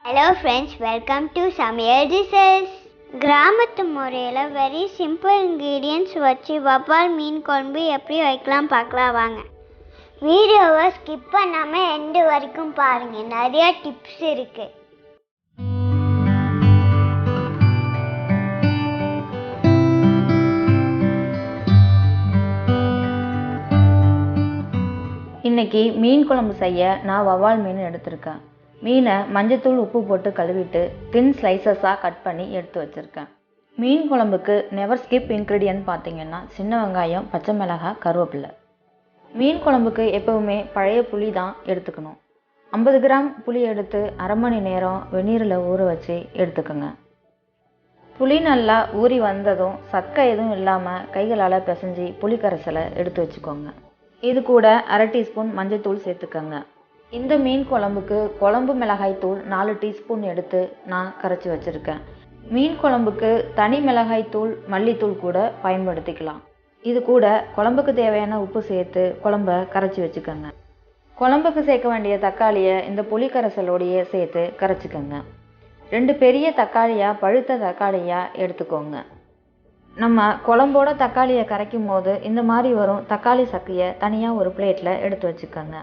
Hello friends, welcome to Samayal Dishes. கிராமத்து முறையில் very simple ingredients வச்சு வவ்வால் மீன் குழம்பு எப்படி வைக்கலாம் பார்க்கலாம் வாங்க. வீடியோவை ஸ்கிப் பண்ணாமல் எண்டு வரைக்கும் பாருங்கள், நிறைய டிப்ஸ் இருக்குது. இன்றைக்கி மீன் குழம்பு செய்ய நான் வவ்வால் மீன் எடுத்திருக்கேன். மீனை மஞ்சத்தூள் உப்பு போட்டு கழுவிட்டு தின் ஸ்லைசஸாக கட் பண்ணி எடுத்து வச்சுருக்கேன். மீன் குழம்புக்கு நெவர் ஸ்கிப் இன்க்ரீடியன்ட் பார்த்திங்கன்னா சின்ன வெங்காயம், பச்சை மிளகாய், கருவேப்பிலை. மீன் குழம்புக்கு எப்போவுமே பழைய புளி தான் எடுத்துக்கணும். 50 கிராம் புளி எடுத்து அரை மணி நேரம் வெந்நீரில் ஊற வச்சு எடுத்துக்கோங்க. புளி நல்லா ஊறி வந்ததும் சக்கை எதுவும் இல்லாமல் கைகளால் பிசைஞ்சி புளி கரைசலை எடுத்து வச்சுக்கோங்க. இது கூட அரை டீஸ்பூன் மஞ்சத்தூள் சேர்த்துக்கோங்க. இந்த மீன் குழம்புக்கு குழம்பு மிளகாய் தூள் 4 டீஸ்பூன் எடுத்து நான் கரைச்சி வச்சுருக்கேன். மீன் குழம்புக்கு தனி மிளகாய் தூள், மல்லித்தூள் கூட பயன்படுத்திக்கலாம். இது கூட குழம்புக்கு தேவையான உப்பு சேர்த்து குழம்ப கரைச்சி வச்சுக்கோங்க. குழம்புக்கு சேர்க்க வேண்டிய தக்காளியை இந்த புளி கரைசலோடையே சேர்த்து கரைச்சிக்கோங்க. 2 பெரிய தக்காளியாக பழுத்த தக்காளியாக எடுத்துக்கோங்க. நம்ம குழம்போட தக்காளியை கரைக்கும் போது இந்த மாதிரி வரும் தக்காளி சக்கையை தனியாக ஒரு பிளேட்டில் எடுத்து வச்சுக்கோங்க.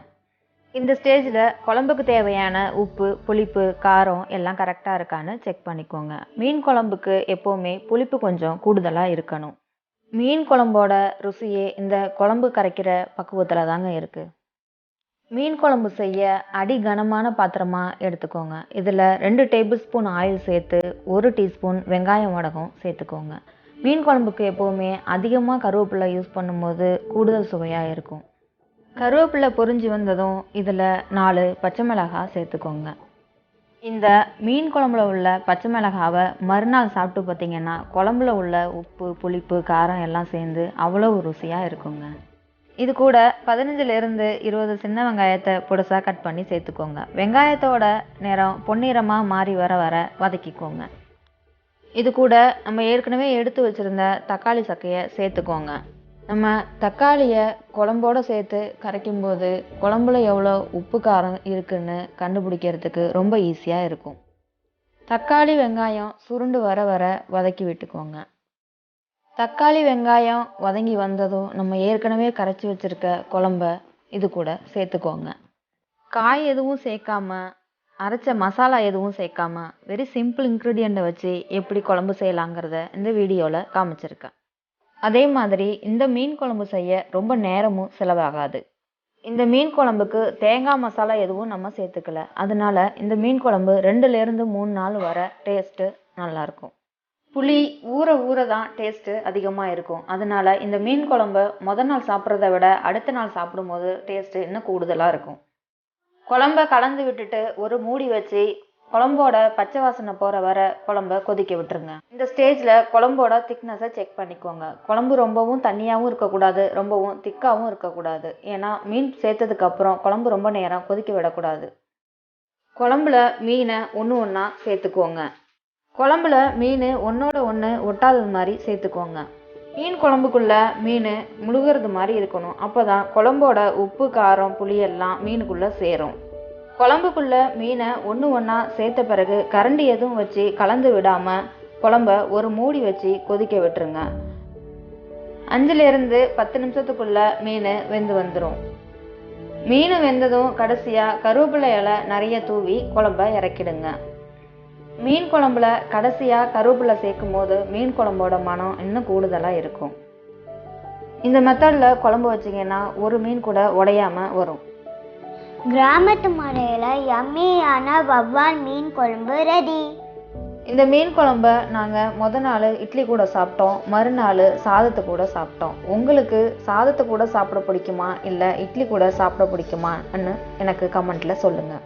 இந்த ஸ்டேஜில் குழம்புக்கு தேவையான உப்பு, புளிப்பு, காரம் எல்லாம் கரெக்டாக இருக்கான்னு செக் பண்ணிக்கோங்க. மீன் குழம்புக்கு எப்போவுமே புளிப்பு கொஞ்சம் கூடுதலாக இருக்கணும். மீன் குழம்போட ருசியே இந்த குழம்பு கரைக்கிற பக்குவத்தில் தாங்க இருக்குது. மீன் குழம்பு செய்ய அடி கனமான பாத்திரமாக எடுத்துக்கோங்க. இதில் 2 டேபிள் ஸ்பூன் ஆயில் சேர்த்து 1 டீஸ்பூன் வெங்காயம் வடகம் சேர்த்துக்கோங்க. மீன் குழம்புக்கு எப்போவுமே அதிகமாக கருவேப்பிலை யூஸ் பண்ணும்போது கூடுதல் சுவையாக இருக்கும். கருவேப்பிலை பொரிஞ்சு வந்ததும் இதில் 4 பச்சை மிளகாய் சேர்த்துக்கோங்க. இந்த மீன் குழம்புல உள்ள பச்சை மிளகாவை மறுநாள் சாப்பிட்டு பார்த்திங்கன்னா குழம்புல உள்ள உப்பு, புளிப்பு, காரம் எல்லாம் சேர்ந்து அவ்வளோ ருசியாக இருக்குங்க. இது கூட 15லேருந்து 20 சின்ன வெங்காயத்தை பொடிசாக கட் பண்ணி சேர்த்துக்கோங்க. வெங்காயத்தோட நிறம் பொன்னிறமாக மாறி வர வதக்கிக்கோங்க. இது கூட நம்ம ஏற்கனவே எடுத்து வச்சுருந்த தக்காளி சக்கையை சேர்த்துக்கோங்க. நம்ம தக்காளியை குழம்போடு சேர்த்து கரைக்கும்போது குழம்புல எவ்வளோ உப்பு, காரம் இருக்குன்னு கண்டுபிடிக்கிறதுக்கு ரொம்ப ஈஸியாக இருக்கும். தக்காளி வெங்காயம் சுருண்டு வர வதக்கி விட்டுக்கோங்க. தக்காளி வெங்காயம் வதங்கி வந்ததும் நம்ம ஏற்கனவே கரைச்சி வச்சுருக்க குழம்ப இது கூட சேர்த்துக்கோங்க. காய் எதுவும் சேர்க்காம, அரைச்ச மசாலா எதுவும் சேர்க்காம வெரி சிம்பிள் இன்க்ரீடியண்ட்டை வச்சு எப்படி குழம்பு செய்யலாங்கிறத இந்த வீடியோவில் காமிச்சிருக்கேன். அதே மாதிரி இந்த மீன் குழம்பு செய்ய ரொம்ப நேரமும் செலவாகாது. இந்த மீன் குழம்புக்கு தேங்காய் மசாலா எதுவும் நம்ம சேர்த்துக்கல. அதனால இந்த மீன் குழம்பு 2லேருந்து 3 நாள் வர டேஸ்ட்டு நல்லாயிருக்கும். புளி ஊற தான் டேஸ்ட்டு அதிகமாக இருக்கும். அதனால இந்த மீன் குழம்பு முதல் நாள் சாப்பிட்றத விட அடுத்த நாள் சாப்பிடும்போது டேஸ்ட்டு இன்னும் கூடுதலாக இருக்கும். குழம்ப கலந்து விட்டுட்டு ஒரு மூடி வச்சு குழம்போட பச்சை வாசனை போகிற வர குழம்ப கொதிக்க விட்டுருங்க. இந்த ஸ்டேஜில் குழம்போட திக்னஸை செக் பண்ணிக்கோங்க. குழம்பு ரொம்பவும் தண்ணியாகவும் இருக்கக்கூடாது, ரொம்பவும் திக்காகவும் இருக்கக்கூடாது. ஏன்னா மீன் சேர்த்ததுக்கப்புறம் குழம்பு ரொம்ப நேரம் கொதிக்க விடக்கூடாது. குழம்புல மீனை ஒன்றா சேர்த்துக்கோங்க. குழம்புல மீன் ஒன்றோட ஒன்று ஒட்டாதது மாதிரி சேர்த்துக்கோங்க. மீன் குழம்புக்குள்ளே மீன் முழுகிறது மாதிரி இருக்கணும். அப்போ தான் குழம்போட உப்பு, காரம், புளியெல்லாம் மீனுக்குள்ளே சேரும். குழம்புக்குள்ளே மீனை ஒன்றா சேர்த்த பிறகு கரண்டி எதுவும் வச்சு கலந்து விடாமல் குழம்ப ஒரு மூடி வச்சு கொதிக்க விட்டுருங்க. 5லேருந்து 10 நிமிஷத்துக்குள்ளே மீன் வெந்து வந்துடும். மீன் வெந்ததும் கடைசியாக கருவேப்பிலை இலை நிறைய தூவி குழம்ப இறக்கிடுங்க. மீன் குழம்புல கடைசியாக கருவேப்பிலை சேர்க்கும் போது மீன் குழம்போட மனம் இன்னும் கூடுதலாக இருக்கும். இந்த மெத்தடில் குழம்பு வச்சிங்கன்னா ஒரு மீன் கூட உடையாமல் வரும். கிராமத்து முறையில் யம்மியான வவ்வால் மீன் குழம்பு ரெடி. இந்த மீன் குழம்ப நாங்கள் முதல் நாள் இட்லி கூட சாப்பிட்டோம், மறுநாள் சாதத்தை கூட சாப்பிட்டோம். உங்களுக்கு சாதத்தை கூட சாப்பிட பிடிக்குமா இல்லை இட்லி கூட சாப்பிட பிடிக்குமான்னு எனக்கு கமெண்ட்டில் சொல்லுங்கள்.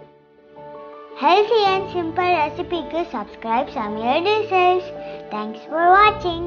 ஹெல்த்தி அண்ட் சிம்பிள் ரெசிபிக்கு subscribe Samayal Dishes. Thanks for watching.